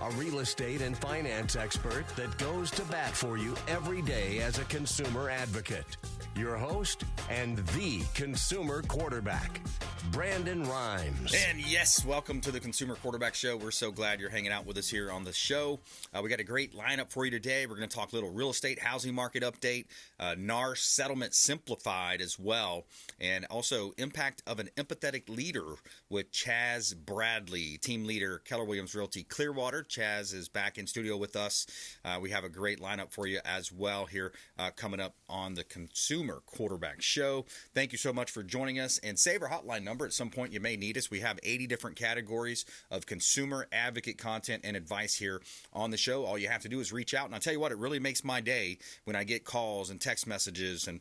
a real estate and finance expert that goes to bat for you every day as a consumer advocate. Your host and the consumer quarterback, Brandon Rhymes. And yes, welcome to the Consumer Quarterback Show. We're so glad you're hanging out with us here on the show. We got a great lineup for you today. We're going to talk a little real estate, housing market update, NAR settlement simplified as well, and also impact of an empathetic leader with Chaz Bradley, Team Leader, Keller Williams Realty Clearwater. Chaz is back in studio with us. We have a great lineup for you as well here coming up on the Consumer Quarterback Show. Thank you so much for joining us, and save our hotline number. At some point you may need us. We have 80 different categories of consumer advocate content and advice here on the show. All you have to do is reach out, and I'll tell you what, it really makes my day when I get calls and text messages and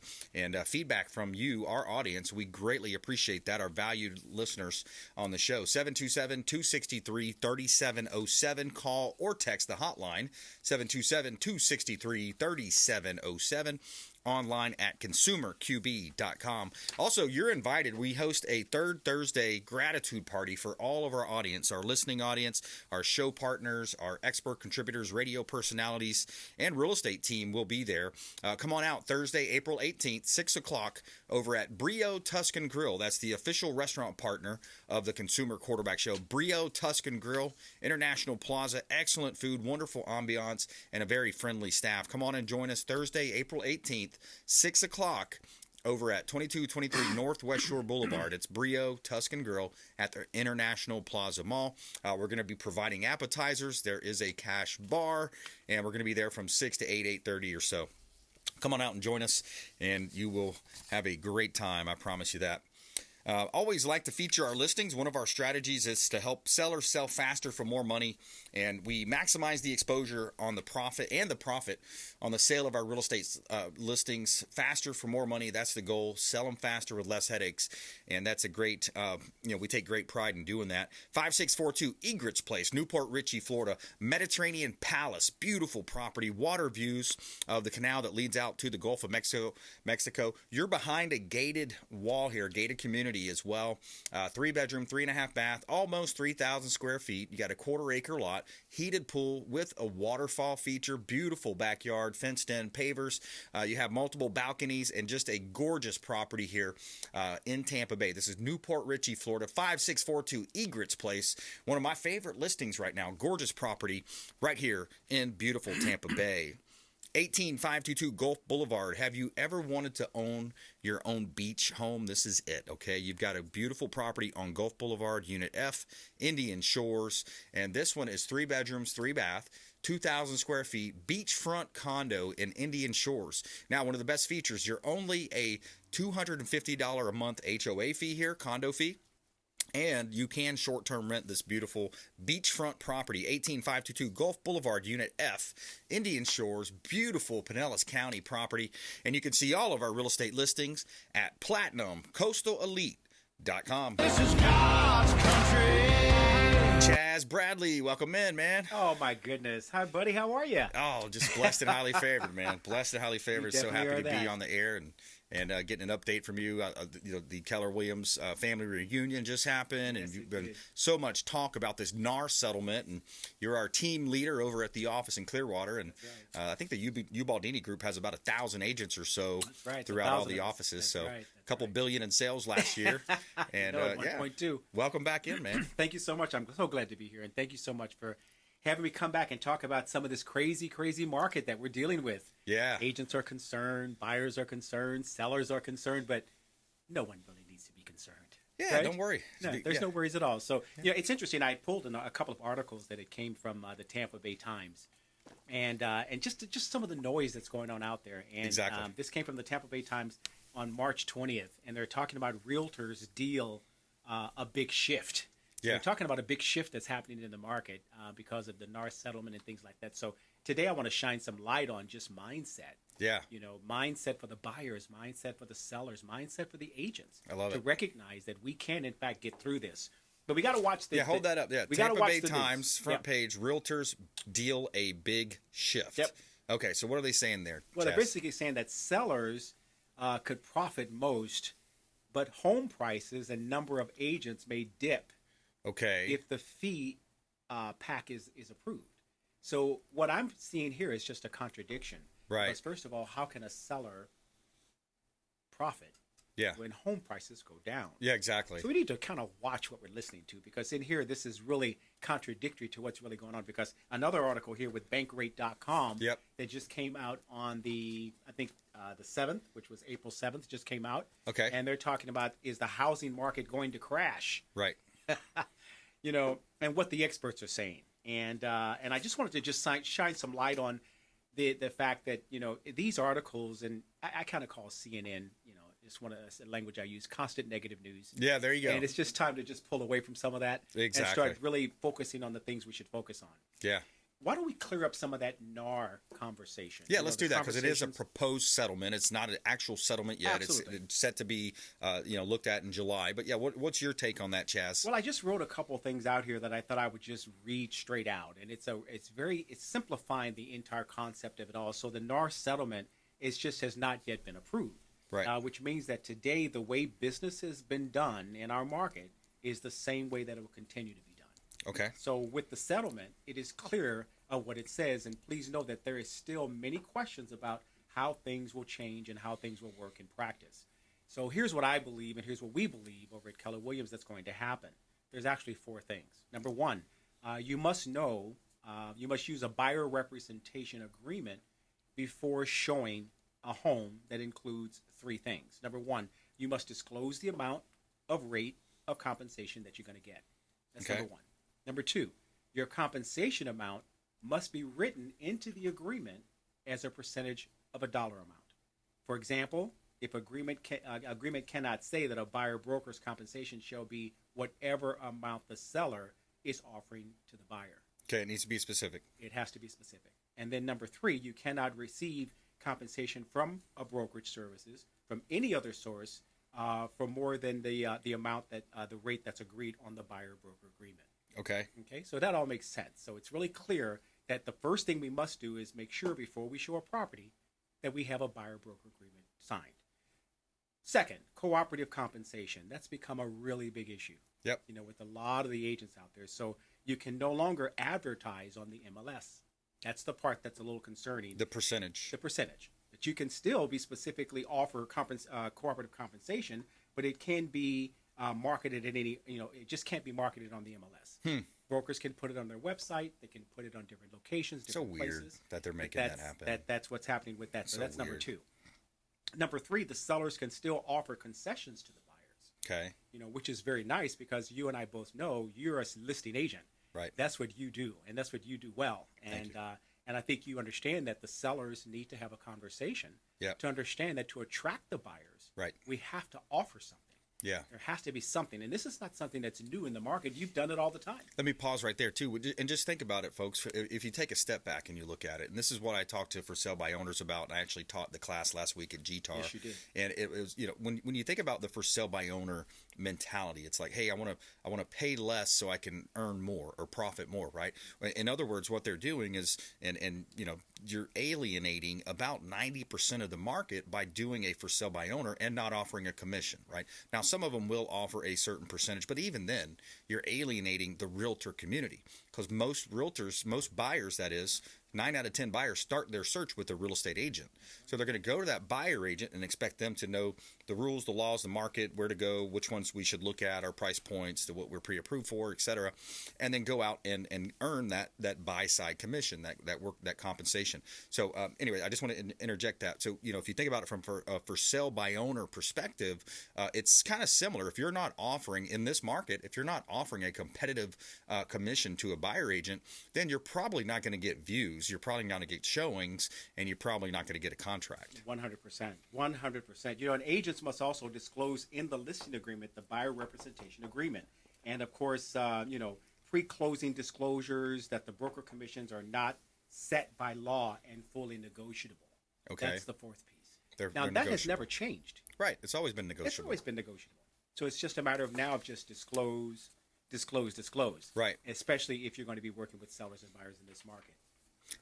feedback from you, our audience. We greatly appreciate that, our valued listeners on the show. 727-263-3707. Call or text the hotline, 727-263-3707. Online at consumerqb.com. Also, you're invited. We host a third Thursday gratitude party for all of our audience, our listening audience, our show partners, our expert contributors, radio personalities, and real estate team will be there. Come on out Thursday, April 18th, 6 o'clock over at Brio Tuscan Grill. That's the official restaurant partner of the Consumer Quarterback Show. Brio Tuscan Grill, International Plaza, excellent food, wonderful ambiance, and a very friendly staff. Come on and join us Thursday, April 18th. 6 o'clock over at 2223 Northwest Shore Boulevard. It's Brio Tuscan Grill at the International Plaza Mall. We're going to be providing appetizers. There is a cash bar, and we're going to be there from 6 to 8:30 or so. Come on out and join us, and you will have a great time. I promise you that. Always like to feature our listings. One of our strategies is to help sellers sell faster for more money, and we maximize the exposure on the profit on the sale of our real estate listings faster for more money. That's the goal. Sell them faster with less headaches, and that's a great, we take great pride in doing that. 5642 Egret's Place, Newport Richey, Florida. Mediterranean Palace, beautiful property, water views of the canal that leads out to the Gulf of Mexico. You're behind a gated wall here, gated community as well. 3-bedroom, 3.5 bath, almost 3,000 square feet. You got a quarter-acre lot, heated pool with a waterfall feature, beautiful backyard, fenced in, pavers. You have multiple balconies and just a gorgeous property here in Tampa Bay. This is Newport Richey, Florida. 5642 Egret's Place, one of my favorite listings right now. Gorgeous property right here in beautiful Tampa Bay. 18522 Gulf Boulevard. Have you ever wanted to own your own beach home? This is it, okay? You've got a beautiful property on Gulf Boulevard, Unit F, Indian Shores, and this one is 3 bedrooms, 3 bath, 2,000 square feet, beachfront condo in Indian Shores. Now, one of the best features, you're only a $250 a month HOA fee here, condo fee. And you can short-term rent this beautiful beachfront property, 18522 Gulf Boulevard, Unit F, Indian Shores, beautiful Pinellas County property. And you can see all of our real estate listings at PlatinumCoastalElite.com. This is God's country. Chaz Bradley, welcome in, man. Oh, my goodness. Hi, buddy. How are you? Oh, just blessed and highly favored, man. Blessed and highly favored. So happy to be on the air and getting an update from you. The Keller Williams family reunion just happened, and you've been so much talk about this NAR settlement, and you're our team leader over at the office in Clearwater, and I think the Ubaldini Group has about 1,000 agents or so throughout all the offices, so a couple billion in sales last year, and 1.2. Welcome back in, man. Thank you so much. I'm so glad to be here, and thank you so much for having me come back and talk about some of this crazy market that we're dealing with. Yeah. Agents are concerned, buyers are concerned, sellers are concerned, but no one really needs to be concerned. Yeah, right? Don't worry. No, there's no worries at all. So, it's interesting. I pulled in a couple of articles that it came from the Tampa Bay Times, and just some of the noise that's going on out there. And exactly. This came from the Tampa Bay Times on March 20th, and they're talking about realtors deal a big shift. So we're talking about a big shift that's happening in the market because of the NAR settlement and things like that. So today I want to shine some light on just mindset. Yeah. Mindset for the buyers, mindset for the sellers, mindset for the agents. I love it. To recognize that we can, in fact, get through this. But we got to watch the... Yeah, hold that up. Yeah, we Tampa watch Bay the Times, news. front page, realtors deal a big shift. Yep. Okay, so what are they saying there, Well, Chaz? they're basically saying that sellers could profit most, but home prices and number of agents may dip Okay. if the fee pack is approved. So what I'm seeing here is just a contradiction. Right. Because first of all, how can a seller profit Yeah. when home prices go down? Yeah, exactly. So we need to kind of watch what we're listening to, because in here, this is really contradictory to what's really going on. Because another article here with bankrate.com Yep. that just came out on the 7th, which was April 7th, just came out. Okay. And they're talking about, is the housing market going to crash? Right. And what the experts are saying. And I just wanted to just shine some light on the fact that, these articles, and I kind of call CNN, just one of the language I use, constant negative news. Yeah, there you go. And it's just time to just pull away from some of that and start really focusing on the things we should focus on. Yeah. Why don't we clear up some of that NAR conversation? Yeah, let's do that, because it is a proposed settlement. It's not an actual settlement yet. Absolutely. It's set to be, looked at in July. But yeah, what's your take on that, Chaz? Well, I just wrote a couple things out here that I thought I would just read straight out, and it's simplifying the entire concept of it all. So the NAR settlement has not yet been approved, right? Which means that today the way business has been done in our market is the same way that it will continue to be done. Okay. So with the settlement, it is clear of what it says, and please know that there is still many questions about how things will change and how things will work in practice. So here's what I believe, and here's what we believe over at Keller Williams that's going to happen. There's actually 4 things. Number one, you must use a buyer representation agreement before showing a home that includes 3 things. Number one, you must disclose the amount of rate of compensation that you're going to get. That's number one. Number two, your compensation amount must be written into the agreement as a percentage of a dollar amount. For example, if agreement cannot say that a buyer broker's compensation shall be whatever amount the seller is offering to the buyer. Okay, it needs to be specific. It has to be specific. And then number 3, you cannot receive compensation from a brokerage services from any other source for more than the amount that the rate that's agreed on the buyer broker agreement. Okay. Okay, so that all makes sense. So it's really clear that the first thing we must do is make sure before we show a property that we have a buyer broker agreement signed. Second, cooperative compensation. That's become a really big issue. Yep. With a lot of the agents out there. So you can no longer advertise on the MLS. That's the part that's a little concerning. The percentage. But you can still be specifically offer cooperative compensation, but it can be marketed at any, it just can't be marketed on the MLS. Brokers can put it on their website. They can put it on different locations, different places. So weird that they're making that happen. That's what's happening with that. So that's weird. number 2. Number 3, the sellers can still offer concessions to the buyers. Okay. Which is very nice, because you and I both know you're a listing agent. Right. That's what you do, and that's what you do well. And I think you understand that the sellers need to have a conversation to understand that to attract the buyers, right, we have to offer something. Yeah. There has to be something. And this is not something that's new in the market. You've done it all the time. Let me pause right there, too. And just think about it, folks. If you take a step back and you look at it, and this is what I talked to for sale by owners about. I actually taught the class last week at GTAR. Yes, you did. And it was, when you think about the for sale by owner mentality, it's like, hey, I want to pay less so I can earn more or profit more, right? In other words, what they're doing is, and you're alienating about 90% of the market by doing a for sale by owner and not offering a commission, right? Now, some of them will offer a certain percentage, but even then, you're alienating the realtor community, because most realtors, most buyers, that is, 9 out of 10 buyers start their search with a real estate agent. So they're going to go to that buyer agent and expect them to know the rules, the laws, the market, where to go, which ones we should look at, our price points, what we're pre-approved for, et cetera, and then go out and earn that buy-side commission, that compensation. So anyway, I just want to interject that. So, if you think about it from for sale by owner perspective, it's kind of similar. If you're not offering in this market, if you're not offering a competitive commission to a buyer agent, then you're probably not going to get views. You're probably not going to get showings, and you're probably not going to get a contract. 100%. 100%. And agents must also disclose in the listing agreement the buyer representation agreement. And, of course, pre-closing disclosures that the broker commissions are not set by law and fully negotiable. Okay. That's the 4th piece. They're that has never changed. Right. It's always been negotiable. It's always been negotiable. So it's just a matter of now of just disclose. Right. Especially if you're going to be working with sellers and buyers in this market.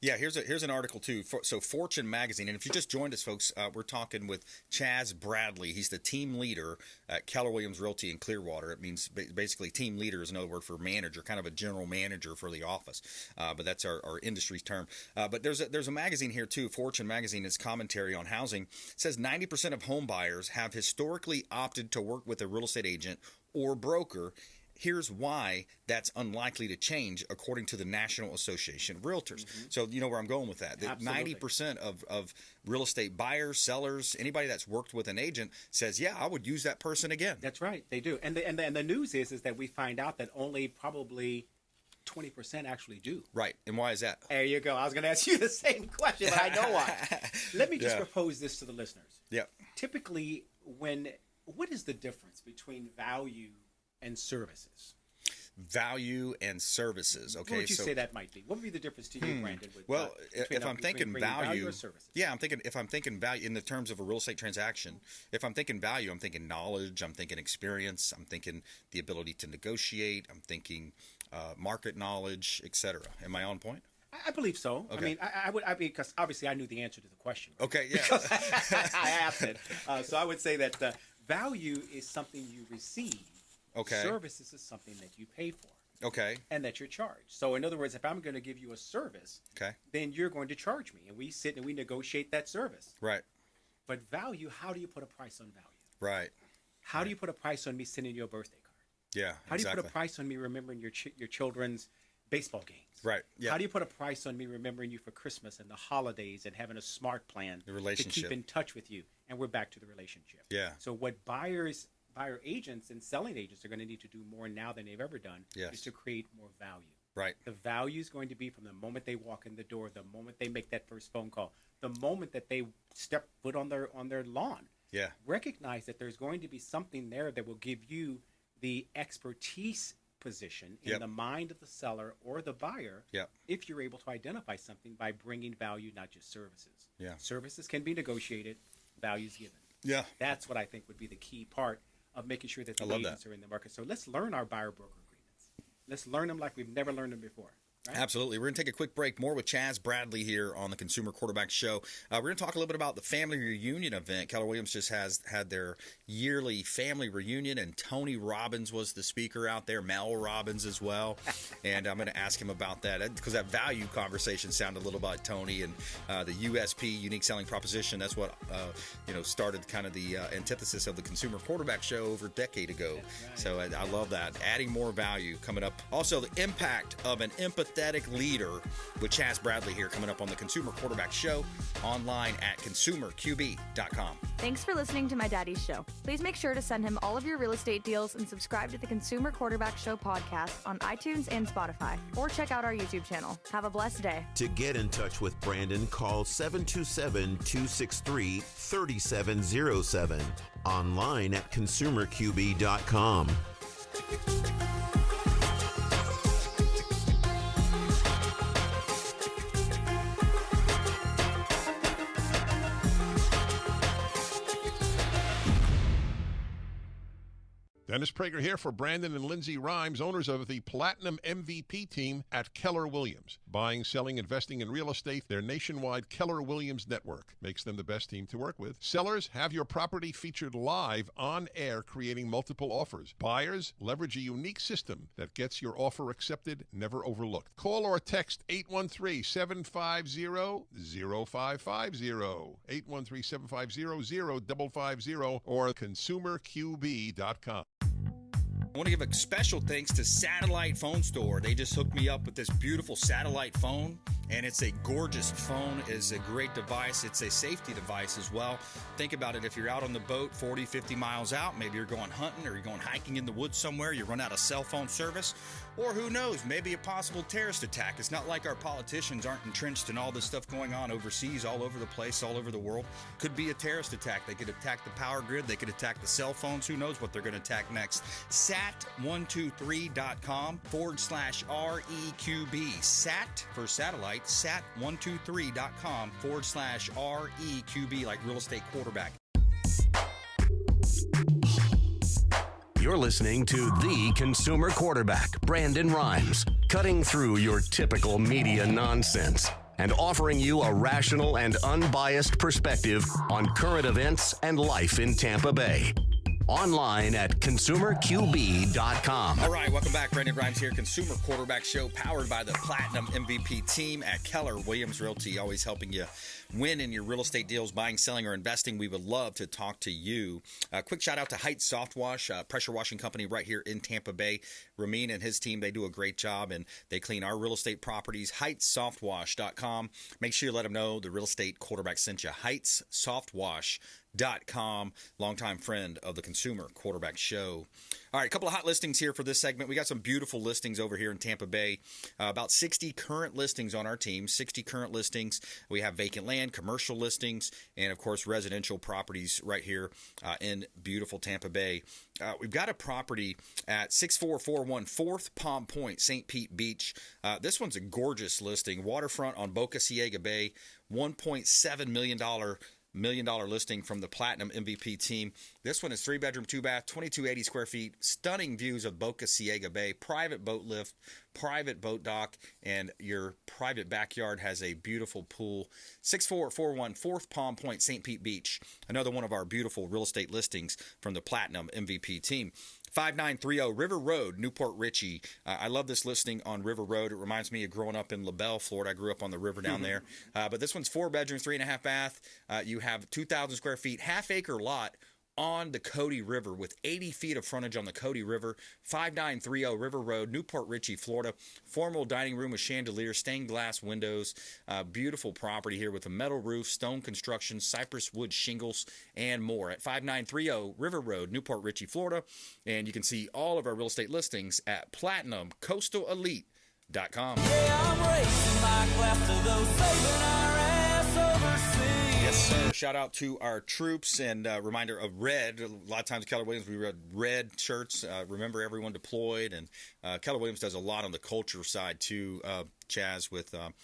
Yeah, here's an article too. So Fortune magazine, and if you just joined us, folks, we're talking with Chaz Bradley. He's the team leader at Keller Williams Realty in Clearwater. It means basically team leader is another word for manager, kind of a general manager for the office. But that's our industry's term. But there's a magazine here too, Fortune magazine. Its commentary on housing says 90% of home buyers have historically opted to work with a real estate agent or broker. Here's why that's unlikely to change, according to the National Association of Realtors. Mm-hmm. So you know where I'm going with that. 90% of real estate buyers, sellers, anybody that's worked with an agent says, yeah, I would use that person again. That's right. They do. And the news is that we find out that only probably 20% actually do. Right. And why is that? There you go. I was going to ask you the same question, but I know why. Let me just propose this to the listeners. Yeah. Typically, what is the difference between value and services? Value and services. Okay, what would you say that might be? What would be the difference to you, Brandon? If I'm thinking value, or services? Yeah, if I'm thinking value in the terms of a real estate transaction, if I'm thinking value, I'm thinking knowledge, I'm thinking experience, I'm thinking the ability to negotiate, I'm thinking market knowledge, etc. Am I on point? I believe so. Okay. I mean, I would because obviously I knew the answer to the question. Okay, yeah. Because I asked it. So I would say that value is something you receive. Okay. Services is something that you pay for. Okay. And that you're charged. So in other words, if I'm going to give you a service, then you're going to charge me, and we sit and we negotiate that service. Right. But value, how do you put a price on value? Right. How do you put a price on me sending you a birthday card? Yeah. How do you put a price on me remembering your children's baseball games? Right. Yeah. How do you put a price on me remembering you for Christmas and the holidays and having a smart plan the relationship to keep in touch with you? And we're back to the relationship. Yeah. So what buyer agents and selling agents are going to need to do more now than they've ever done is to create more value. Right. The value is going to be from the moment they walk in the door, the moment they make that first phone call, the moment that they step foot on their lawn. Yeah. Recognize that there's going to be something there that will give you the expertise position in the mind of the seller or the buyer if you're able to identify something by bringing value, not just services. Yeah. Services can be negotiated, values given. Yeah. That's what I think would be the key part of making sure that the agents are in the market. So let's learn our buyer-broker agreements. Let's learn them like we've never learned them before. Right? Absolutely. We're going to take a quick break. More with Chaz Bradley here on the Consumer Quarterback Show. We're going to talk a little bit about the family reunion event. Keller Williams just had their yearly family reunion, and Tony Robbins was the speaker out there, Mel Robbins as well. And I'm going to ask him about that because that value conversation sounded a little about Tony and the USP, unique selling proposition. That's what started kind of the antithesis of the Consumer Quarterback Show over a decade ago. Right. So I love that. Adding more value coming up. Also, the impact of an empathetic leader with Chaz Bradley here coming up on the Consumer Quarterback Show, online at consumerqb.com. Thanks for listening to my daddy's show. Please make sure to send him all of your real estate deals and subscribe to the Consumer Quarterback Show podcast on iTunes and Spotify, or check out our YouTube channel. Have a blessed day. To get in touch with Brandon, call 727-263-3707. Online at consumerqb.com. Dennis Prager here for Brandon and Lindsay Rhymes, owners of the Platinum MVP team at Keller Williams. Buying, selling, investing in real estate, their nationwide Keller Williams network makes them the best team to work with. Sellers, have your property featured live on air, creating multiple offers. Buyers, leverage a unique system that gets your offer accepted, never overlooked. Call or text 813-750-0550, 813-750-0550, or consumerqb.com. I want to give a special thanks to Satellite Phone Store. They just hooked me up with this beautiful satellite phone, and it's a gorgeous phone. It's a great device. It's a safety device as well. Think about it. If you're out on the boat 40, 50 miles out, maybe you're going hunting or you're going hiking in the woods somewhere, you run out of cell phone service, or who knows, maybe a possible terrorist attack. It's not like our politicians aren't entrenched in all this stuff going on overseas, all over the place, all over the world. Could be a terrorist attack. They could attack the power grid. They could attack the cell phones. Who knows what they're going to attack next. Sat123.com/REQB. Sat for satellite. Sat123.com/REQB, like real estate quarterback. You're listening to the Consumer Quarterback, Brandon Rhymes, cutting through your typical media nonsense. and offering you a rational and unbiased perspective on current events and life in Tampa Bay. Online at consumerqb.com. All right, welcome back. Brandon Rhymes here, Consumer Quarterback Show, powered by the Platinum MVP team at Keller Williams Realty, always helping you win in your real estate deals, buying, selling, or investing. We would love to talk to you. Quick shout out to Heights Soft Wash, pressure washing company right here in Tampa Bay. Ramin and his team, they do a great job, and they clean our real estate properties. HeightsSoftWash.com. Make sure you let them know the real estate quarterback sent you. HeightsSoftWash.com, longtime friend of the Consumer Quarterback Show. All right, a couple of hot listings here for this segment. We got some beautiful listings over here in Tampa Bay. About 60 current listings on our team, 60 current listings. We have vacant land, commercial listings, and, of course, residential properties right here in beautiful Tampa Bay. We've got a property at 6441 4th Palm Point, St. Pete Beach. This one's a gorgeous listing. Waterfront on Boca Ciega Bay, $1.7 million listing from the Platinum MVP team. This one is 3-bedroom, 2-bath, 2280 square feet, stunning views of Boca Ciega Bay, private boat lift, private boat dock, and your private backyard has a beautiful pool. 6441 4th Palm Point, St. Pete Beach. Another one of our beautiful real estate listings from the Platinum MVP team. 5930 River Road, Newport Richey. I love this listing on River Road. It reminds me of growing up in LaBelle, Florida. I grew up on the river down there. But this one's 4 bedroom, 3.5 bath. You have 2,000 square feet, half-acre lot on the Cody River with 80 feet of frontage on the Cody River. 5930 River Road, Newport Richey, Florida. Formal dining room with chandelier, stained glass windows. Beautiful property here with a metal roof, stone construction, cypress wood shingles, and more at 5930 River Road, Newport Richey, Florida. And you can see all of our real estate listings at PlatinumCoastalElite.com. Yeah, I'm racing like laughter, though saving our ass overseas. Yes, sir. Shout out to our troops, and reminder of red. A lot of times, Keller Williams, we read red shirts. Remember everyone deployed, and Keller Williams does a lot on the culture side too. Chaz, with on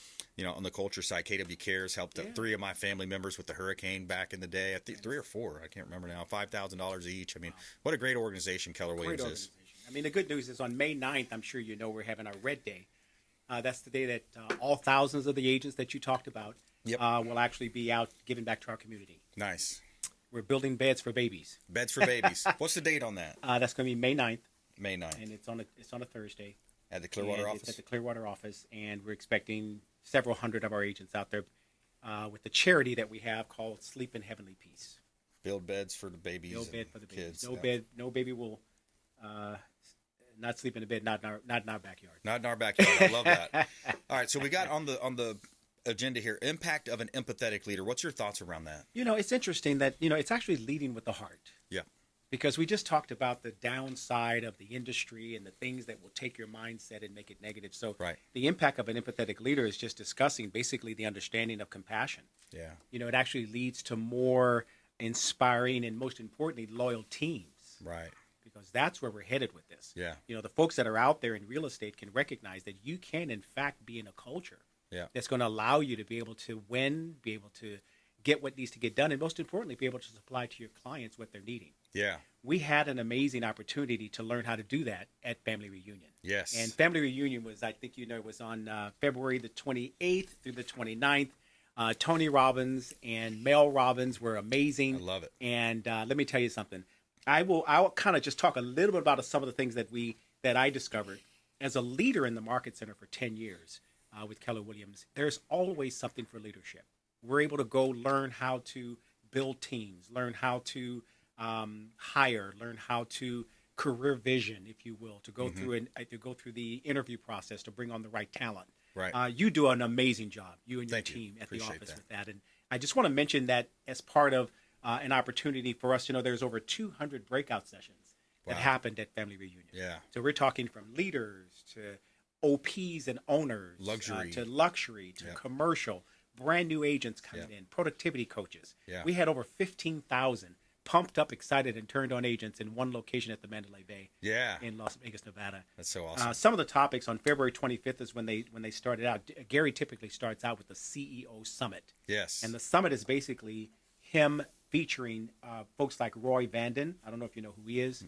the culture side, KW Cares helped 3 of my family members with the hurricane back in the day. I think 3 or 4, I can't remember now. $5,000 each. I mean, what a great organization Keller Williams is. I mean, the good news is on May 9th, I'm sure you know we're having our Red Day. That's the day that all thousands of the agents that you talked about will actually be out giving back to our community. Nice. We're building beds for babies. Beds for babies. What's the date on that? That's going to be May 9th. May 9th. And it's on a Thursday. At the Clearwater office? It's at the Clearwater office, and we're expecting several hundred of our agents out there with the charity that we have called Sleep in Heavenly Peace. Build beds for the babies. Build bed for the babies. Kids. No baby will not sleep in a bed, not in our backyard. Not in our backyard. I love that. All right, so we got on the agenda here, impact of an empathetic leader. What's your thoughts around that? It's interesting that it's actually leading with the heart. Yeah. Because we just talked about the downside of the industry and the things that will take your mindset and make it negative. So the impact of an empathetic leader is just discussing basically the understanding of compassion. Yeah. It actually leads to more inspiring and, most importantly, loyal teams. Right. Because that's where we're headed with this. Yeah. The folks that are out there in real estate can recognize that you can, in fact, be in a culture that's going to allow you to be able to win, be able to get what needs to get done, and most importantly, be able to supply to your clients what they're needing. Yeah. We had an amazing opportunity to learn how to do that at Family Reunion. Yes. And Family Reunion was, I think was on February the 28th through the 29th. Tony Robbins and Mel Robbins were amazing. I love it. And let me tell you something. I'll kind of just talk a little bit about some of the things that I discovered as a leader in the Market Center for 10 years with Keller Williams. There's always something for leadership. We're able to go learn how to build teams, learn how to hire, learn how to career vision, if you will, to go through the interview process to bring on the right talent. Right. You do an amazing job, you and your team at the office with that. And I just want to mention that as part of an opportunity for us, there's over 200 breakout sessions that happened at Family Reunion. Yeah. So we're talking from leaders to OPs and owners, luxury to commercial, brand new agents coming in, productivity coaches. Yeah. We had over 15,000 pumped up, excited, and turned on agents in one location at the Mandalay Bay in Las Vegas, Nevada. That's so awesome. Some of the topics on February 25th is when they started out. Gary typically starts out with the CEO Summit. Yes. And the summit is basically him featuring folks like Roy Vanden. I don't know if you know who he is.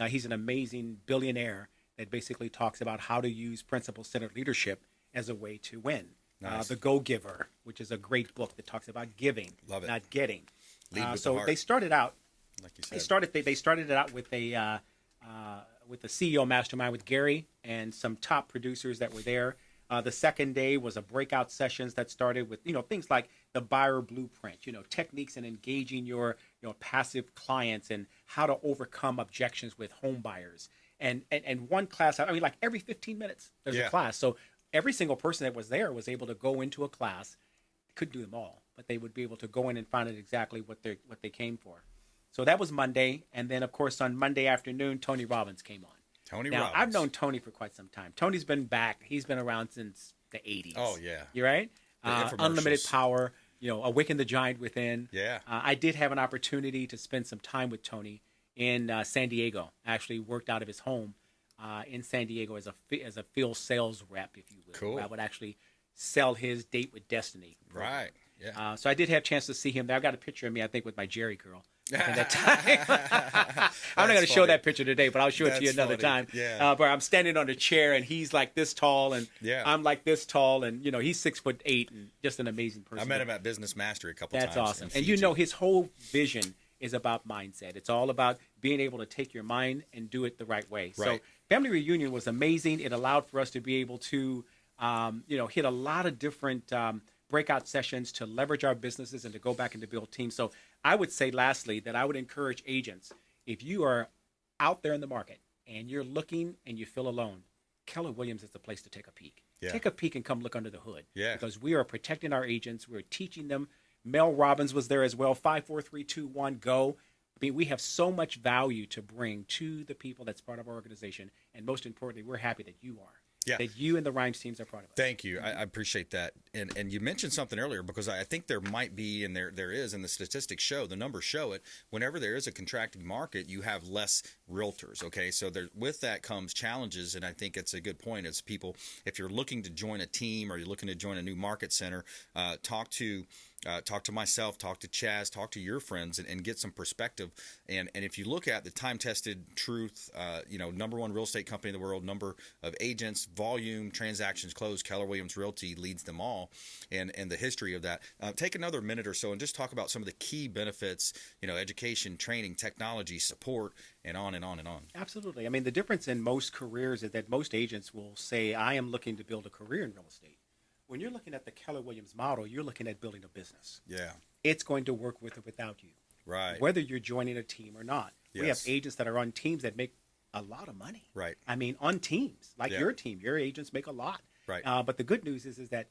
He's an amazing billionaire that basically talks about how to use principle-centered leadership as a way to win. Nice. The Go-Giver, which is a great book that talks about giving, Love it. not getting. Lead with the So heart. they started out. Like you They said. started it out with the CEO mastermind with Gary and some top producers that were there. The second day was a breakout sessions that started with things like the buyer blueprint, techniques in engaging your passive clients and how to overcome objections with home buyers. And one class, I mean, like every 15 minutes there's a class. So every single person that was there was able to go into a class. Couldn't do them all, but they would be able to go in and find out exactly what they came for. So that was Monday, and then of course on Monday afternoon, Tony Robbins came on. Now, I've known Tony for quite some time. Tony's been back. He's been around since the 80s. Oh, yeah. You're right? Unlimited infomercials. Power, Awaken the Giant Within. Yeah. I did have an opportunity to spend some time with Tony in San Diego. I actually worked out of his home in San Diego as a field sales rep, if you will. Cool. Where I would actually sell his Date with Destiny program. Right. Yeah. So I did have a chance to see him there. I've got a picture of me, I think, with my Jerry curl. At that time. I'm not going to show that picture today, but I'll show it to you another time. Yeah. But I'm standing on a chair, and he's like this tall, and Yeah. I'm like this tall, and he's 6'8", and just an amazing person. I met him at Business Mastery a couple times. That's awesome. in And Fiji. his whole vision is about mindset. It's all about being able to take your mind and do it the right way. So Right. Family Reunion was amazing. It allowed for us to be able to, hit a lot of different breakout sessions to leverage our businesses and to go back and to build teams. So I would say, lastly, that I would encourage agents, if you are out there in the market and you're looking and you feel alone, Keller Williams is the place to take a peek. Yeah. Take a peek and come look under the hood. Yeah. Because we are protecting our agents. We're teaching them. Mel Robbins was there as well. 5, 4, 3, 2, 1, go. I mean, we have so much value to bring to the people that's part of our organization. And most importantly, we're happy that you are. Yeah. That you and the Rhymes teams are part of us. Thank you. I appreciate that. And you mentioned something earlier, because I think there might be, and there is, and the statistics show, the numbers show it, whenever there is a contracting market, you have less realtors, okay? So with that comes challenges, and I think it's a good point as people, if you're looking to join a team or you're looking to join a new market center, talk to myself, talk to Chaz, talk to your friends, and get some perspective. And if you look at the time-tested truth, number one real estate company in the world, number of agents, volume, transactions closed, Keller Williams Realty leads them all, and the history of that. Take another minute or so and just talk about some of the key benefits, education, training, technology, support, and on and on and on. Absolutely. I mean, the difference in most careers is that most agents will say, I am looking to build a career in real estate. When you're looking at the Keller Williams model, you're looking at building a business. Yeah. It's going to work with or without you. Right. Whether you're joining a team or not. We have Yes. agents that are on teams that make a lot of money. Right. I mean, on teams, like Yeah. your team, your agents make a lot. Right. But the good news is that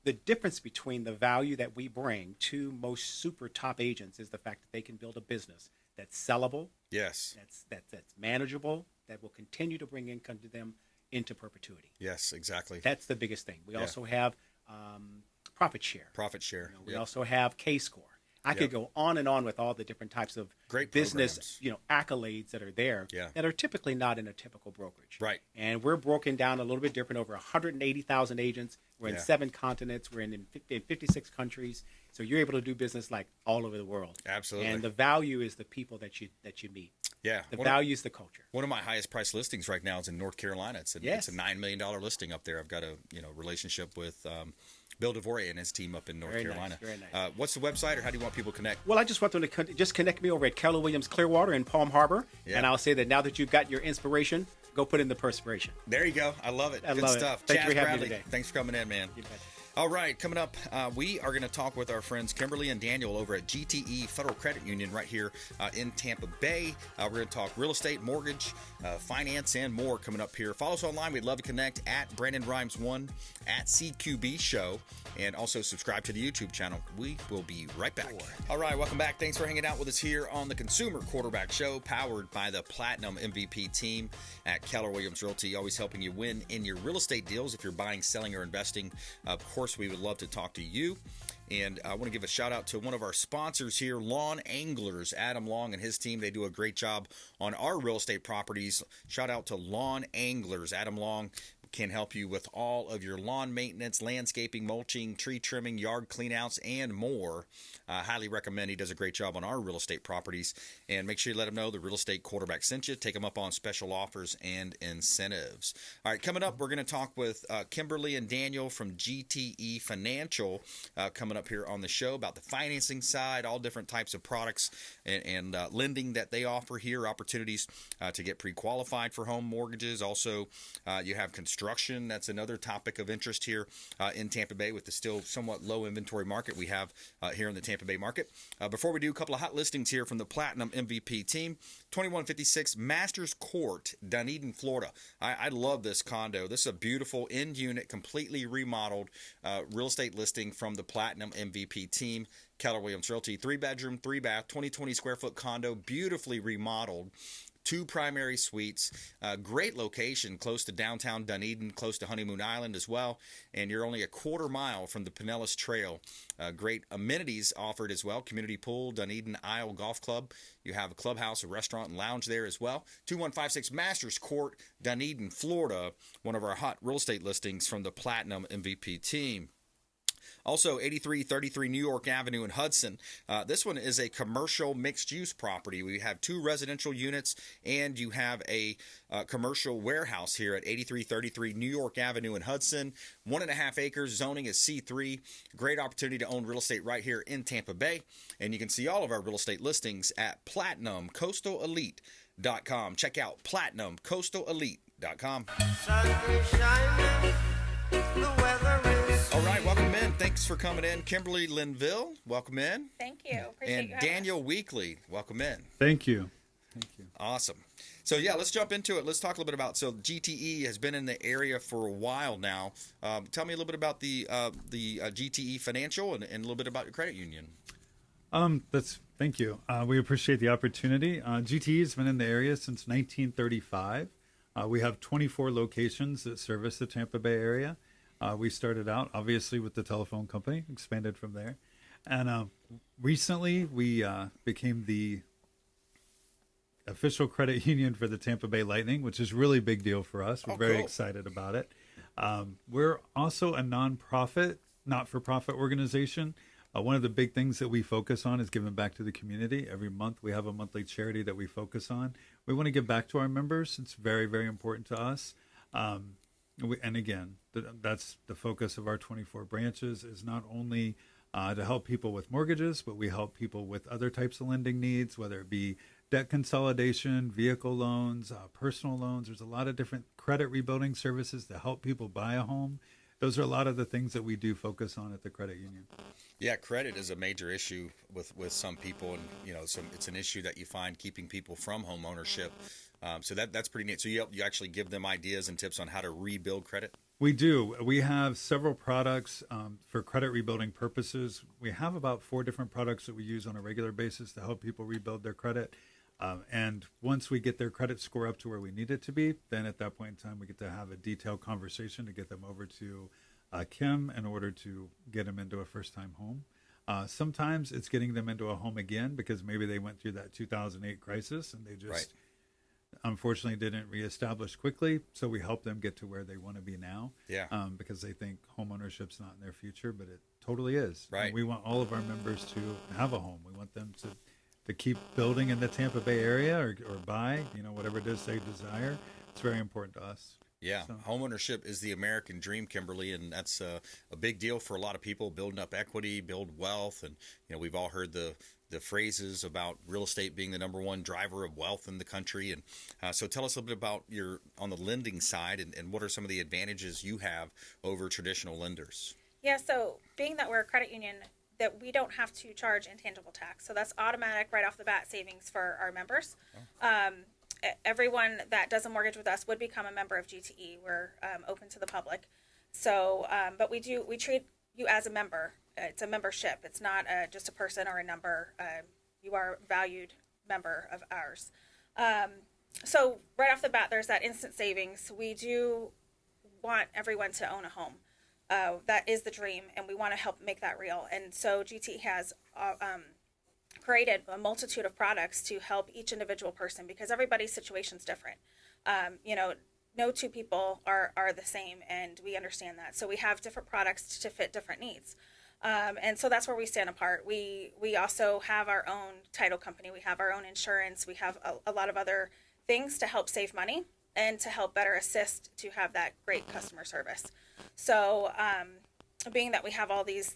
the difference between the value that we bring to most super top agents is the fact that they can build a business that's sellable, Yes. that's manageable, that will continue to bring income to them into perpetuity. Yes, exactly. That's the biggest thing. We Yeah. also have profit share. Profit share. We Yep. also have K-score. I could go on and on with all the different types of Great business, programs. accolades that are there Yeah. that are typically not in a typical brokerage. Right. And we're broken down a little bit different. Over 180,000 agents. We're in Yeah. 7 continents. We're in 56 countries. So you're able to do business like all over the world. Absolutely. And the value is the people that you meet. Yeah. The One value is the culture. of my highest price listings right now is in North Carolina. It's a $9 million listing up there. I've got a relationship with Bill DeVore and his team up in North Very Carolina. nice, very nice. What's the website, or how do you want people to connect? Well, I just want them to just connect me over at Keller Williams Clearwater in Palm Harbor. Yeah. And I'll say that now that you've got your inspiration, go put in the perspiration. There you go. I love it. I Good love it. stuff. Thank you Chaz for having me Bradley, today. thanks for coming in, man. You bet. All right, coming up, we are going to talk with our friends Kimberly and Daniel over at GTE Federal Credit Union right here in Tampa Bay. We're going to talk real estate, mortgage, finance, and more coming up here. Follow us online. We'd love to connect at Brandon Rhymes 1, at CQB Show, and also subscribe to the YouTube channel. We will be right back. All right, welcome back. Thanks for hanging out with us here on the Consumer Quarterback Show, powered by the Platinum MVP team at Keller Williams Realty, always helping you win in your real estate deals if you're buying, selling, or investing. Of course, we would love to talk to you. And I want to give a shout out to one of our sponsors here, Lawn Anglers, Adam Long and his team. They do a great job on our real estate properties. Shout out to Lawn Anglers, Adam Long. can help you with all of your lawn maintenance, landscaping, mulching, tree trimming, yard cleanouts, and more. Highly recommend. He does a great job on our real estate properties. And make sure you let him know the real estate quarterback sent you. Take him up on special offers and incentives. All right, coming up, we're going to talk with Kimberly and Daniel from GTE Financial coming up here on the show about the financing side, all different types of products and lending that they offer here, opportunities to get pre-qualified for home mortgages. Also, you have construction. That's another topic of interest here in Tampa Bay with the still somewhat low inventory market we have here in the Tampa Bay market. Before we do, a couple of hot listings here from the Platinum MVP team. 2156 Masters Court, Dunedin, Florida. I love this condo. This is a beautiful in-unit, completely remodeled real estate listing from the Platinum MVP team. Keller Williams Realty, 3-bedroom, 3-bath, 20 square foot condo, beautifully remodeled. 2 primary suites, great location, close to downtown Dunedin, close to Honeymoon Island as well, and you're only a quarter mile from the Pinellas Trail. Great amenities offered as well, community pool, Dunedin Isle Golf Club. You have a clubhouse, a restaurant, and lounge there as well. 2156 Masters Court, Dunedin, Florida, one of our hot real estate listings from the Platinum MVP team. Also, 8333 New York Avenue in Hudson. This one is a commercial mixed-use property. We have 2 residential units, and you have a commercial warehouse here at 8333 New York Avenue in Hudson. 1.5 acres. Zoning is C3. Great opportunity to own real estate right here in Tampa Bay. And you can see all of our real estate listings at PlatinumCoastalElite.com. Check out PlatinumCoastalElite.com. All right, welcome in. Thanks for coming in. Kimberly Linville, welcome in. Thank you. Appreciate and you having Daniel us. Weekley, welcome in. Thank you. Awesome. So, yeah, let's jump into it. Let's talk a little bit about, so GTE has been in the area for a while now. Tell me a little bit about the GTE Financial and a little bit about your credit union. Thank you. We appreciate the opportunity. GTE has been in the area since 1935. We have 24 locations that service the Tampa Bay area. We started out, obviously, with the telephone company, expanded from there. And recently, we became the official credit union for the Tampa Bay Lightning, which is a really big deal for us. We're very excited about it. We're also a nonprofit, not-for-profit organization. One of the big things that we focus on is giving back to the community. Every month, we have a monthly charity that we focus on. We want to give back to our members. It's very, very important to us. And again, that's the focus of our 24 branches, is not only to help people with mortgages, but we help people with other types of lending needs, whether it be debt consolidation, vehicle loans, personal loans. There's a lot of different credit rebuilding services to help people buy a home. Those are a lot of the things that we do focus on at the credit union. Yeah, credit is a major issue with some people, and it's an issue that you find keeping people from home ownership. So that's pretty neat. So you actually give them ideas and tips on how to rebuild credit? We do. We have several products for credit rebuilding purposes. We have about 4 different products that we use on a regular basis to help people rebuild their credit. And once we get their credit score up to where we need it to be, then at that point in time, we get to have a detailed conversation to get them over to Kim in order to get them into a first-time home. Sometimes it's getting them into a home again because maybe they went through that 2008 crisis and they just unfortunately didn't reestablish quickly. So we help them get to where they want to be now. Because they think home ownership's not in their future, but it totally is. Right. And we want all of our members to have a home. We want them to keep building in the Tampa Bay area or buy, whatever it is they desire. It's very important to us. Yeah, homeownership is the American dream, Kimberly, and that's a big deal for a lot of people, building up equity, build wealth. And, we've all heard the phrases about real estate being the number one driver of wealth in the country. And so tell us a little bit about on the lending side and what are some of the advantages you have over traditional lenders? Yeah, so being that we're a credit union, that we don't have to charge intangible tax. So that's automatic right off the bat savings for our members. Everyone that does a mortgage with us would become a member of GTE. We're open to the public. So, but we treat you as a member. It's a membership. It's not just a person or a number. You are a valued member of ours. So right off the bat, there's that instant savings. We do want everyone to own a home. That is the dream, and we want to help make that real. And so GTE has created a multitude of products to help each individual person because everybody's situation is different. no two people are the same, and we understand that. So we have different products to fit different needs. And so that's where we stand apart. We also have our own title company. We have our own insurance. We have a lot of other things to help save money and to help better assist to have that great customer service. So being that we have all these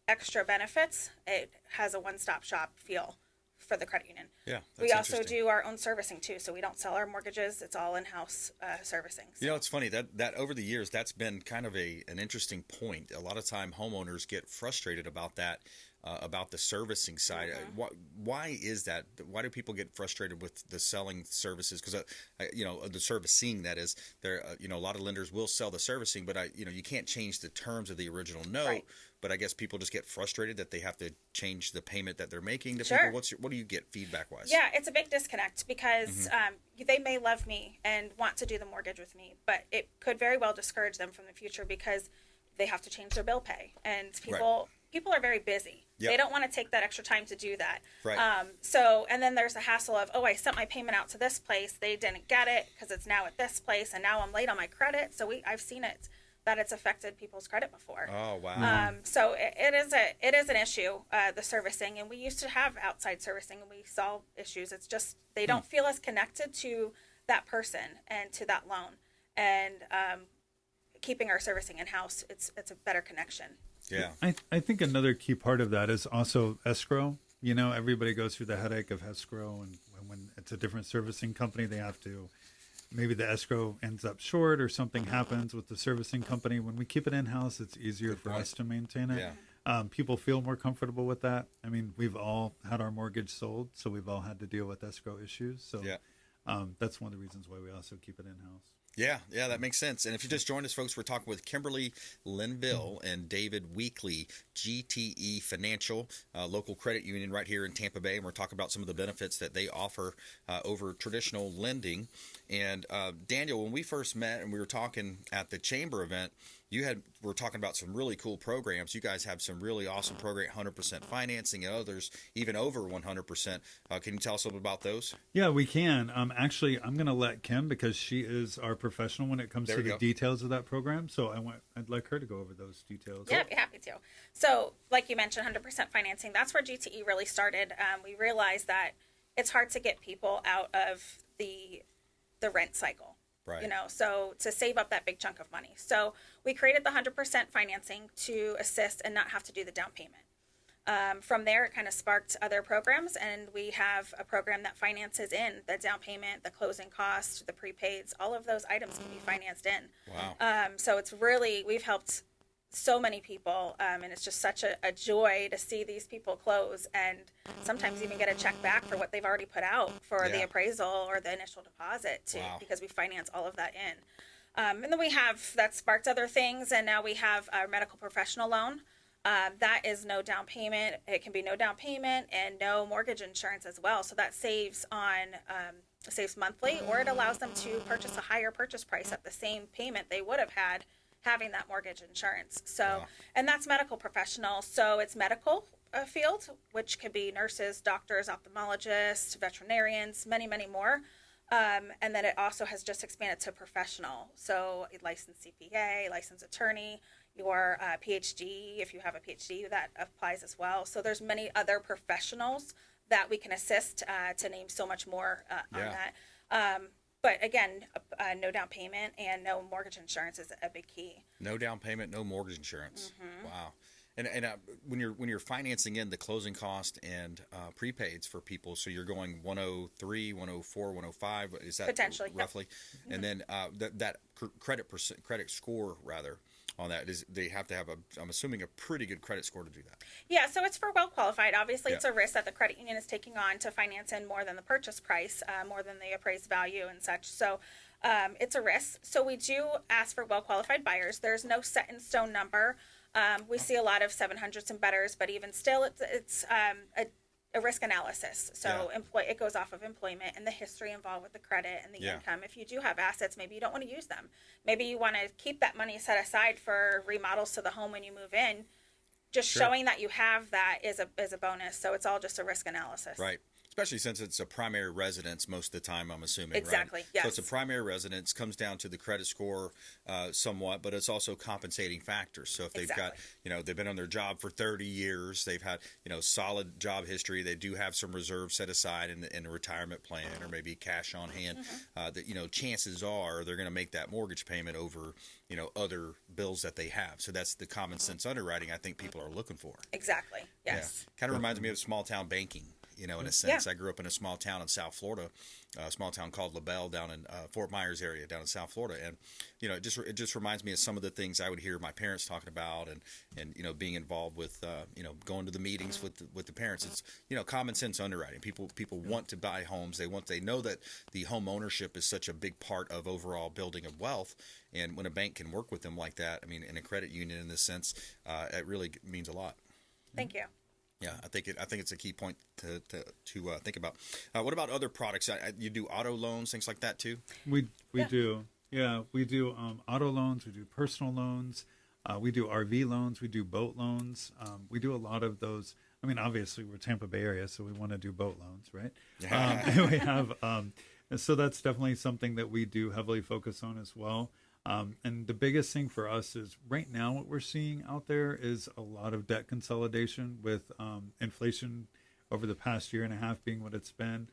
extra benefits, it has a one-stop shop feel for the credit union. Yeah, we also do our own servicing too, so we don't sell our mortgages. It's all in-house servicing. So. You know, it's funny that over the years that's been kind of an interesting point. A lot of time homeowners get frustrated about that, about the servicing side. Why is that? Why do people get frustrated with the selling services? Because the servicing, that is, there. A lot of lenders will sell the servicing, but you can't change the terms of the original note. Right. But I guess people just get frustrated that they have to change the payment that they're making to people. What do you get feedback-wise? Yeah, it's a big disconnect because they may love me and want to do the mortgage with me, but it could very well discourage them from the future because they have to change their bill pay. And people are very busy. Yep. They don't want to take that extra time to do that. Right. And then there's a hassle of, I sent my payment out to this place. They didn't get it because it's now at this place, and now I'm late on my credit. So I've seen it. That it's affected people's credit before. Oh, wow. So it is an issue, the servicing, and we used to have outside servicing, and we solve issues. It's just they don't feel as connected to that person and to that loan, and keeping our servicing in house, it's a better connection. Yeah, I think another key part of that is also escrow. Everybody goes through the headache of escrow, and when it's a different servicing company, they have to. Maybe the escrow ends up short or something happens with the servicing company. When we keep it in-house, it's easier for us to maintain it. Yeah. People feel more comfortable with that. I mean, we've all had our mortgage sold, so we've all had to deal with escrow issues. So that's one of the reasons why we also keep it in-house. Yeah, that makes sense. And if you just joined us, folks, we're talking with Kimberly Linville and David Weekley, GTE Financial, local credit union right here in Tampa Bay. And we're talking about some of the benefits that they offer over traditional lending. And Daniel, when we first met and we were talking at the chamber event, we're talking about some really cool programs. You guys have some really awesome programs, 100% financing, and others even over 100%. Can you tell us a little about those? Yeah, we can. Actually, I'm going to let Kim, because she is our professional when it comes to the details of that program. So I'd like her to go over those details. Yeah, I'd be happy to. So, like you mentioned, 100% financing. That's where GTE really started. We realized that it's hard to get people out of the rent cycle. Right. So to save up that big chunk of money. So we created the 100% financing to assist and not have to do the down payment. From there, it kind of sparked other programs, and we have a program that finances in the down payment, the closing costs, the prepaids. All of those items can be financed in. Wow. So it's really, we've helped so many people, and it's just such a joy to see these people close and sometimes even get a check back for what they've already put out for the appraisal or the initial deposit because we finance all of that in. And then that sparked other things, and now we have our medical professional loan. That is no down payment. It can be no down payment and no mortgage insurance as well. So that saves monthly, or it allows them to purchase a higher purchase price at the same payment they would have had having that mortgage insurance. So, and that's medical professional. So it's medical field, which could be nurses, doctors, ophthalmologists, veterinarians, many, many more. And then it also has just expanded to professional. So a licensed CPA, licensed attorney, your PhD, if you have a PhD, that applies as well. So there's many other professionals that we can assist to name so much more on that. But again, no down payment and no mortgage insurance is a big key. No down payment, no mortgage insurance. Mm-hmm. Wow. And when you're financing in the closing cost and prepaids for people, so you're going 103, 104, 105, is that potentially roughly? Yep. And then that credit score rather on that is they have to have I'm assuming a pretty good credit score to do that. Yeah, so it's for well qualified. Obviously, it's a risk that the credit union is taking on to finance in more than the purchase price, more than the appraised value and such. So it's a risk. So we do ask for well qualified buyers. There's no set in stone number. We see a lot of 700s and betters, but even still, it's a risk analysis. So it goes off of employment and the history involved with the credit and the income. If you do have assets, maybe you don't want to use them. Maybe you want to keep that money set aside for remodels to the home when you move in. Just showing that you have that is a bonus. So it's all just a risk analysis. Right. especially since it's a primary residence most of the time, I'm assuming. Exactly, right? yes. So it's a primary residence, comes down to the credit score somewhat, but it's also compensating factors. So if they've got, they've been on their job for 30 years, they've had, solid job history, they do have some reserves set aside in a retirement plan or maybe cash on hand, that, chances are they're going to make that mortgage payment over, other bills that they have. So that's the common sense underwriting I think people are looking for. Exactly. Yes. Yeah. Kind of reminds me of small town banking, in a sense. I grew up in a small town in South Florida, a small town called LaBelle down in Fort Myers area down in South Florida. And, it just reminds me of some of the things I would hear my parents talking about and being involved with, going to the meetings with the parents. It's, common sense underwriting. People want to buy homes. They know that the home ownership is such a big part of overall building of wealth. And when a bank can work with them like that, I mean, in a credit union in this sense, it really means a lot. Thank you. Yeah, I think it's a key point to think about. What about other products? You do auto loans, things like that too? We do. Yeah, we do auto loans. We do personal loans. We do RV loans. We do boat loans. We do a lot of those. I mean, obviously we're Tampa Bay area, so we want to do boat loans, right? And we have, so that's definitely something that we do heavily focus on as well. And the biggest thing for us is right now what we're seeing out there is a lot of debt consolidation with inflation over the past year and a half being what it's been.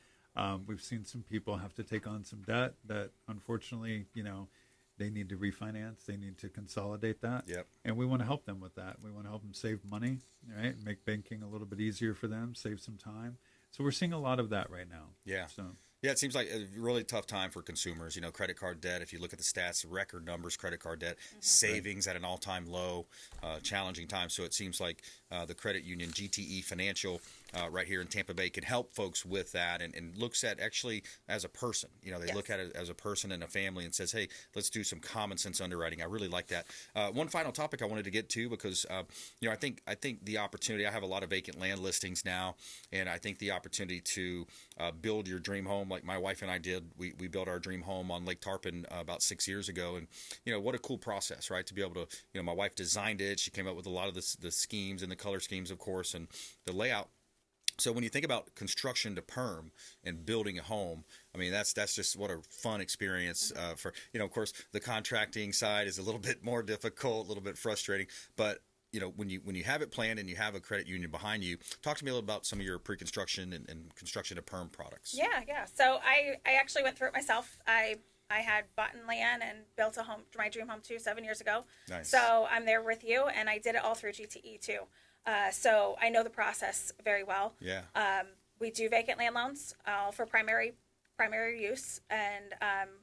We've seen some people have to take on some debt that unfortunately, they need to refinance. They need to consolidate that. Yep. And we want to help them with that. We want to help them save money, right? Make banking a little bit easier for them, save some time. So we're seeing a lot of that right now. Yeah. So. Yeah, it seems like a really tough time for consumers. Credit card debt, if you look at the stats, record numbers, credit card debt, savings at an all-time low, challenging time. So it seems like the credit union, GTE Financial, right here in Tampa Bay, can help folks with that and looks at actually as a person. They look at it as a person and a family and says, hey, let's do some common sense underwriting. I really like that. One final topic I wanted to get to because, I think the opportunity, I have a lot of vacant land listings now, and I think the opportunity to build your dream home like my wife and I did. We built our dream home on Lake Tarpon about 6 years ago, and what a cool process, right? To be able to, my wife designed it. She came up with a lot of the schemes and the color schemes, of course, and the layout. So when you think about construction to perm and building a home, I mean, that's just what a fun experience for, of course, the contracting side is a little bit more difficult, a little bit frustrating, but when you have it planned and you have a credit union behind you, talk to me a little about some of your pre-construction and construction to perm products. Yeah. So I actually went through it myself. I had bought land and built a home, my dream home too, 7 years ago. Nice. So I'm there with you, and I did it all through GTE too. So I know the process very well. Yeah. We do vacant land loans for primary use, and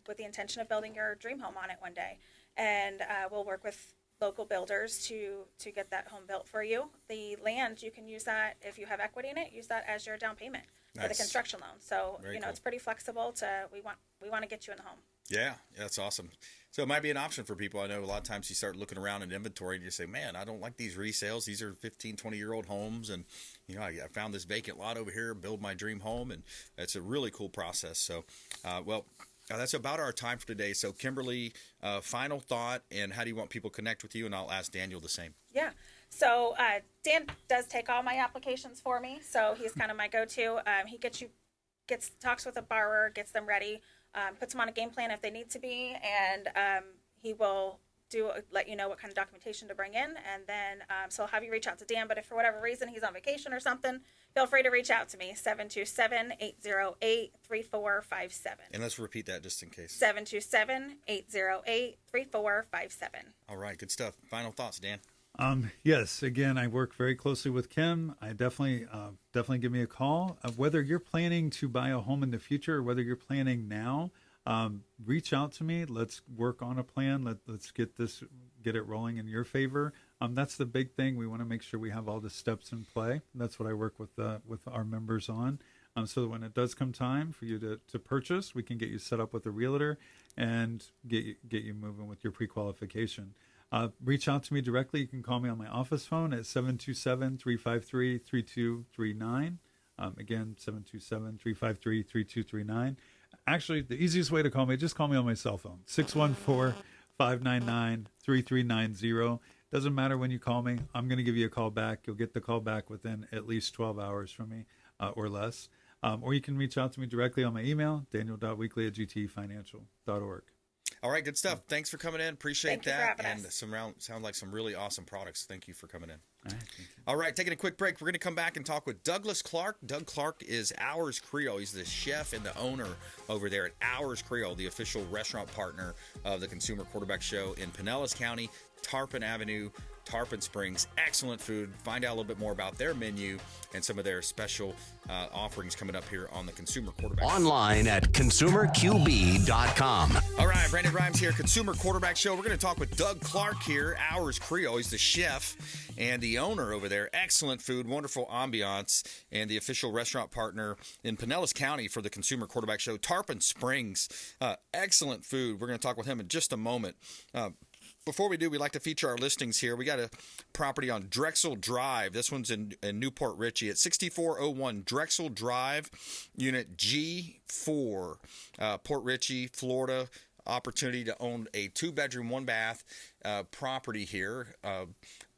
with the intention of building your dream home on it one day. And we'll work with local builders to get that home built for you. The land, you can use that if you have equity in it. Use that as your down payment for the construction loan. So Very cool. It's pretty flexible. We want to get you in the home. Yeah, that's awesome. So it might be an option for people. I know a lot of times you start looking around in inventory and you say, man, I don't like these resales. These are 15, 20-year-old homes. And, I found this vacant lot over here, build my dream home. And it's a really cool process. So, that's about our time for today. So, Kimberly, final thought, and how do you want people to connect with you? And I'll ask Daniel the same. Yeah. So Dan does take all my applications for me. So he's kind of my go-to. He talks with a borrower, gets them ready, puts them on a game plan if they need to be, and he will let you know what kind of documentation to bring in, and then so I'll have you reach out to Dan. But if for whatever reason he's on vacation or something, feel free to reach out to me, 727-808-3457. And let's repeat that just in case. 727-808-3457. All right, good stuff. Final thoughts, Dan. Yes, again, I work very closely with Kim. I definitely give me a call. Whether you're planning to buy a home in the future or whether you're planning now, reach out to me. Let's work on a plan. Let's get it rolling in your favor. That's the big thing. We want to make sure we have all the steps in play. That's what I work with our members on. So that when it does come time for you to purchase, we can get you set up with a realtor and get you moving with your pre-qualification. Reach out to me directly. You can call me on my office phone at 727-353-3239. Again, 727-353-3239. Actually, the easiest way to call me, just call me on my cell phone, 614-599-3390. Doesn't matter when you call me. I'm going to give you a call back. You'll get the call back within at least 12 hours from me or less. Or you can reach out to me directly on my email, daniel.weekley@gtefinancial.org. All right, good stuff. Thanks for coming in. Appreciate that. Thank you for And sound like some really awesome products. Thank you for coming in. All right, thank you. All right, taking a quick break. We're going to come back and talk with Douglas Clark. Doug Clark is Ours Creole. He's the chef and the owner over there at Ours Creole, the official restaurant partner of the Consumer Quarterback Show in Pinellas County, Tarpon Avenue, Tarpon Springs. Excellent food. Find out a little bit more about their menu and some of their special offerings coming up here on the Consumer Quarterback Show. Online at consumerqb.com. All right, Brandon Rhymes here, Consumer Quarterback Show. We're going to talk with Doug Clark here, Ours Creole. He's the chef and the owner over there. Excellent food, wonderful ambiance, and the official restaurant partner in Pinellas County for the Consumer Quarterback Show, Tarpon Springs. Excellent food. We're going to talk with him in just a moment. Before we do, we like to feature our listings here. We got a property on Drexel Drive. This one's in Newport Richey at 6401 Drexel Drive, Unit G4, Port Richey, Florida. Opportunity to own a 2-bedroom, 1-bath property here.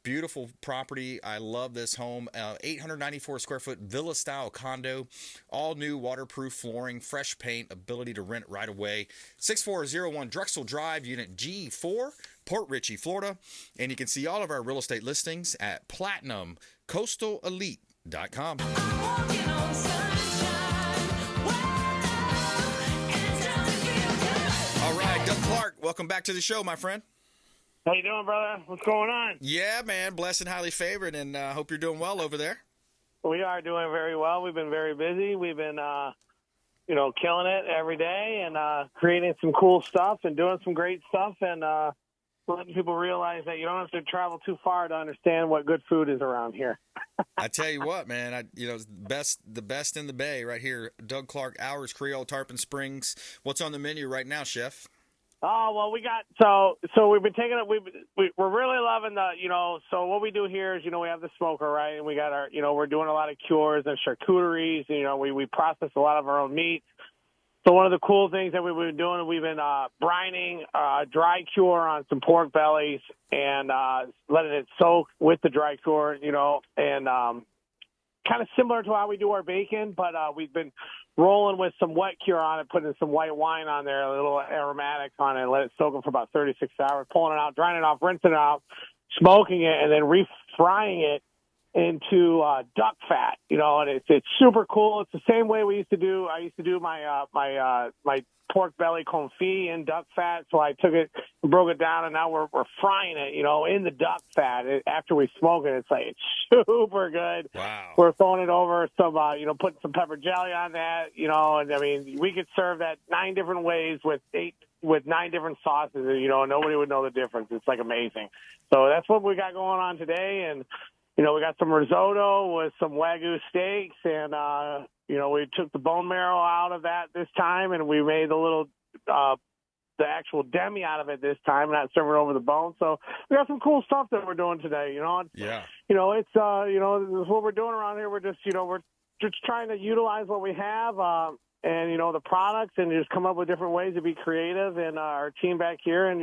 Beautiful property. I love this home. 894 square foot villa style condo, all new waterproof flooring, fresh paint, ability to rent right away. 6401 Drexel Drive, Unit G4, Port Richey, Florida. And you can see all of our real estate listings at platinumcoastalelite.com. All right, Doug Clark, welcome back to the show, my friend. How you doing, brother? What's going on? Yeah, man, blessed and highly favored, and hope you're doing well over there. We are doing very well. We've been very busy. We've been, killing it every day and creating some cool stuff and doing some great stuff and letting people realize that you don't have to travel too far to understand what good food is around here. I tell you what, man, the best in the Bay right here. Doug Clark, Ours Creole, Tarpon Springs. What's on the menu right now, chef? Oh, well, we got so we've been taking it. We're really loving so what we do here is, we have the smoker, right? And we got our, we're doing a lot of cures and charcuteries. We process a lot of our own meat. So one of the cool things that we've been doing, we've been brining dry cure on some pork bellies and letting it soak with the dry cure, and kind of similar to how we do our bacon, but we've been rolling with some wet cure on it, putting some white wine on there, a little aromatics on it, let it soak for about 36 hours, pulling it out, drying it off, rinsing it out, smoking it, and then refrying it into duck fat, and it's super cool. It's the same way I used to do my pork belly confit in duck fat. So I took it and broke it down, and now we're frying it, in the duck fat. After we smoke it, it's super good. Wow. We're throwing it over some, putting some pepper jelly on that, and I mean, we could serve that 9 different ways with 9 different sauces, and, nobody would know the difference. It's amazing. So that's what we got going on today. And, we got some risotto with some Wagyu steaks, and, we took the bone marrow out of that this time, and we made the actual demi out of it this time, not serving it over the bone. So we got some cool stuff that we're doing today, Yeah. This is what we're doing around here. We're just, we're just trying to utilize what we have, and, the products, and just come up with different ways to be creative. And our team back here, and,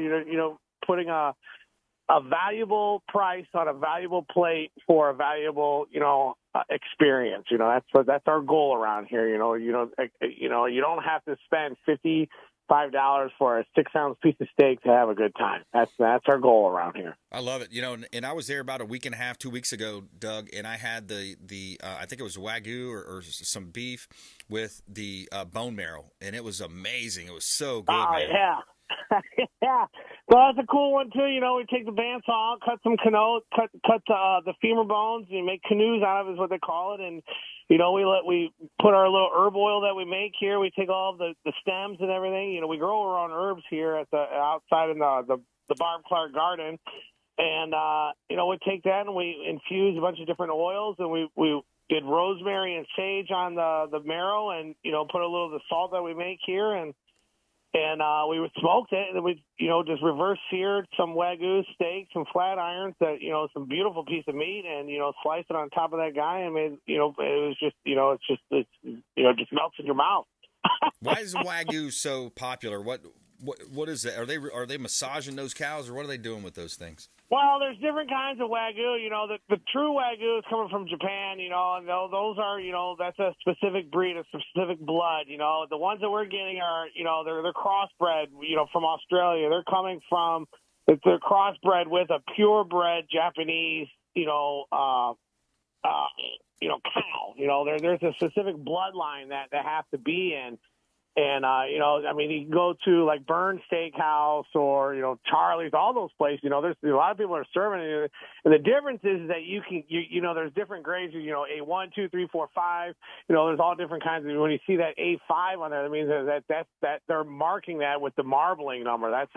putting a valuable price on a valuable plate for a valuable, experience. That's our goal around here. You don't have to spend $55 for a 6-ounce piece of steak to have a good time. That's our goal around here. I love it. And I was there about a week and a half, 2 weeks ago, Doug, and I had the I think it was Wagyu or some beef with the bone marrow, and it was amazing. It was so good, man. Yeah. Yeah. So that's a cool one too. We take the bandsaw, cut some cut the femur bones, and make canoes out of it, is what they call it. And we put our little herb oil that we make here. We take all of the stems and everything. We grow our own herbs here at the outside in the Barb Clark garden. And we take that and we infuse a bunch of different oils, and we did rosemary and sage on the marrow, and put a little of the salt that we make here, and we smoked it, and then we, just reverse seared some Wagyu steaks, some flat irons, that, some beautiful piece of meat, and, sliced it on top of that guy, and made, it was just, it just melts in your mouth. Why is Wagyu so popular? What What is that? Are they massaging those cows, or what are they doing with those things? Well, there's different kinds of Wagyu. The true Wagyu is coming from Japan, and those are, that's a specific breed, a specific blood. The ones that we're getting are, they're crossbred, from Australia. They're coming from, they're crossbred with a purebred Japanese, cow. There's a specific bloodline that they have to be in. And, you can go to like Burn Steakhouse or, Charlie's, all those places, there's a lot of people are serving it. And the difference is that there's different grades, A1, 2, 3, 4, 5, there's all different kinds of, when you see that A5 on there, that means that they're marking that with the marbling number. That's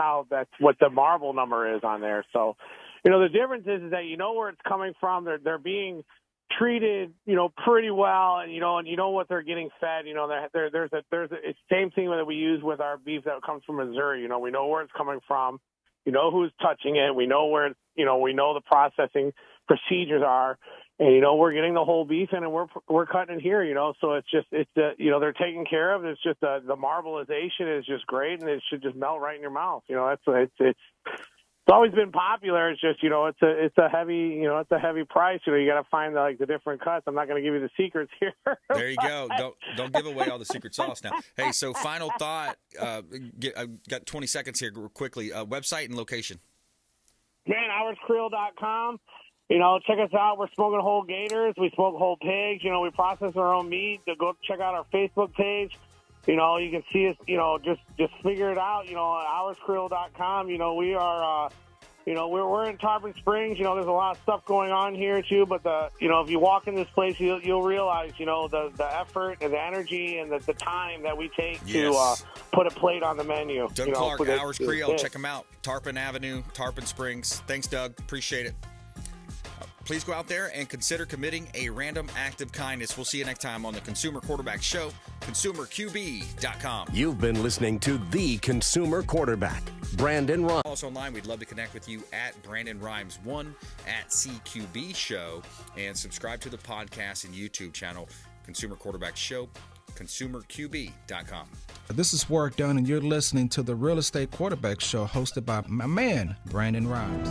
what the marble number is on there. So, the difference is that where it's coming from. They're being treated, pretty well, and what they're getting fed. There's it's the same thing that we use with our beef that comes from Missouri. We know where it's coming from, who's touching it, we know where it's, we know the processing procedures are, and we're getting the whole beef in, and we're cutting it here. So they're taken care of. It's just the marbleization is just great, and it should just melt right in your mouth. It's always been popular. It's just, it's a heavy price. You got to find the different cuts. I'm not going to give you the secrets here. There you go. Don't give away all the secret sauce now. Hey, so final thought. I've got 20 seconds here quickly. Website and location. ManHoursCreole.com. Check us out. We're smoking whole gators. We smoke whole pigs. We process our own meat. Go check out our Facebook page. You can see us, just figure it out, hourscreole.com. We are, we're in Tarpon Springs. There's a lot of stuff going on here, too. But, if you walk in this place, you'll realize, the effort and the energy and the time that we take to put a plate on the menu. Doug Clark, Hours Creole. Check them out. Tarpon Avenue, Tarpon Springs. Thanks, Doug. Appreciate it. Please go out there and consider committing a random act of kindness. We'll see you next time on the Consumer Quarterback Show, consumerqb.com. You've been listening to The Consumer Quarterback, Brandon Rhymes. Also online, we'd love to connect with you at Brandon Rhymes1 at CQB Show, and subscribe to the podcast and YouTube channel, Consumer Quarterback Show, consumerqb.com. This is Work Done, and you're listening to the Real Estate Quarterback Show hosted by my man, Brandon Rhymes.